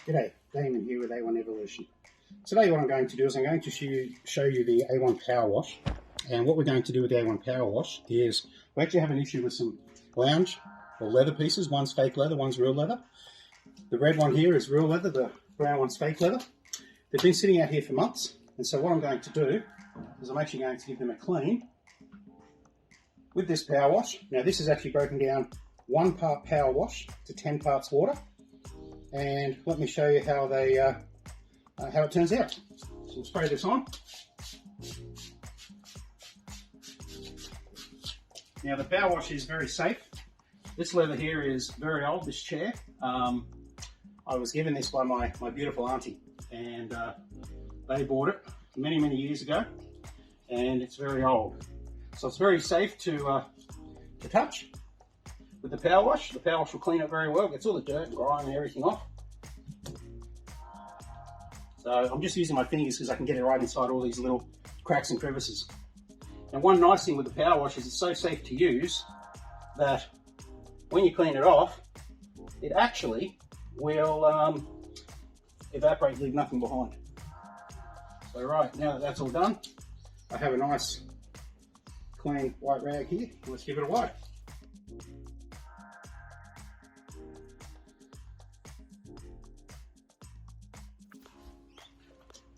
G'day, Damon here with A1 Evolution. Today what I'm going to do is I'm going to show you the A1 Power Wash. And what we're going to do with the A1 Power Wash is we actually have an issue with some lounge or leather pieces. One's fake leather, one's real leather. The red one here is real leather, the brown one's fake leather. They've been sitting out here for months, and so what I'm going to do is I'm actually going to give them a clean with this power wash. Now this is actually broken down 1 part power wash to 10 parts water. And let me show you how they how it turns out. So we'll spray this on. Now the power wash is very safe. This leather here is very old, this chair. I was given this by my beautiful auntie, and they bought it many years ago, and it's very old. So it's very safe to touch. With the power wash will clean it very well, gets all the dirt and grime and everything off. So I'm just using my fingers because I can get it right inside all these little cracks and crevices. And one nice thing with the power wash is it's so safe to use that when you clean it off, it actually will evaporate, leave nothing behind. So right, now that that's all done, I have a nice clean white rag here. Let's give it a wipe.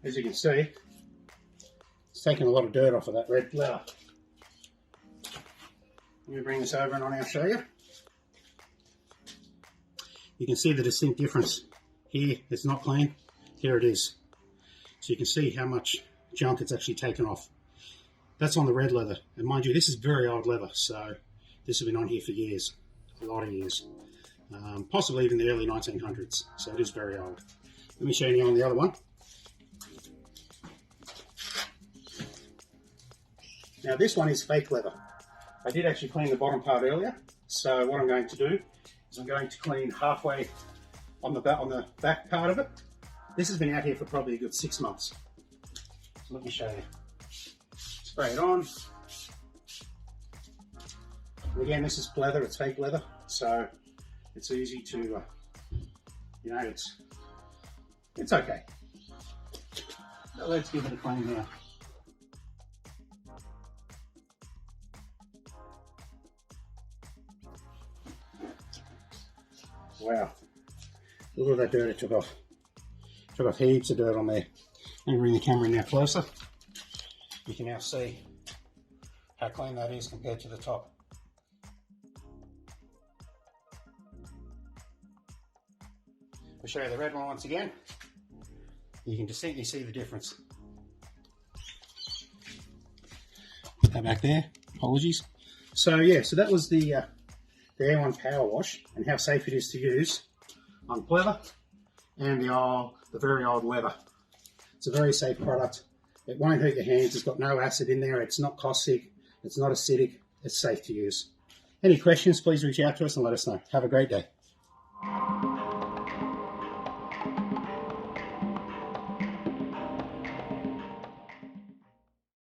As you can see, it's taken a lot of dirt off of that red leather. Let me bring this over and I'll show you. You can see the distinct difference. Here it's not clean, here it is. So you can see how much junk it's actually taken off. That's on the red leather, and mind you, this is very old leather, so this has been on here for years, a lot of years, possibly even the early 1900s, so it is very old. Let me show you on the other one. Now this one is fake leather. I did actually clean the bottom part earlier, so what I'm going to do is I'm going to clean halfway on the back part of it. This has been out here for probably a good 6 months. So let me show you. Spray it on. And again, this is leather, it's fake leather, so it's easy to, you know, it's okay. So let's give it a clean now. Wow, look at that dirt it took off. Took off heaps of dirt on there. Let me bring the camera in now closer. You can now see how clean that is compared to the top. I'll show you the red one once again. You can distinctly see the difference. Put that back there, apologies. So yeah, so that was the A1 Power Wash and how safe it is to use on leather and the very old leather. It's a very safe product. It won't hurt your hands. It's got no acid in there. It's not caustic. It's not acidic. It's safe to use. Any questions, please reach out to us and let us know. Have a great day.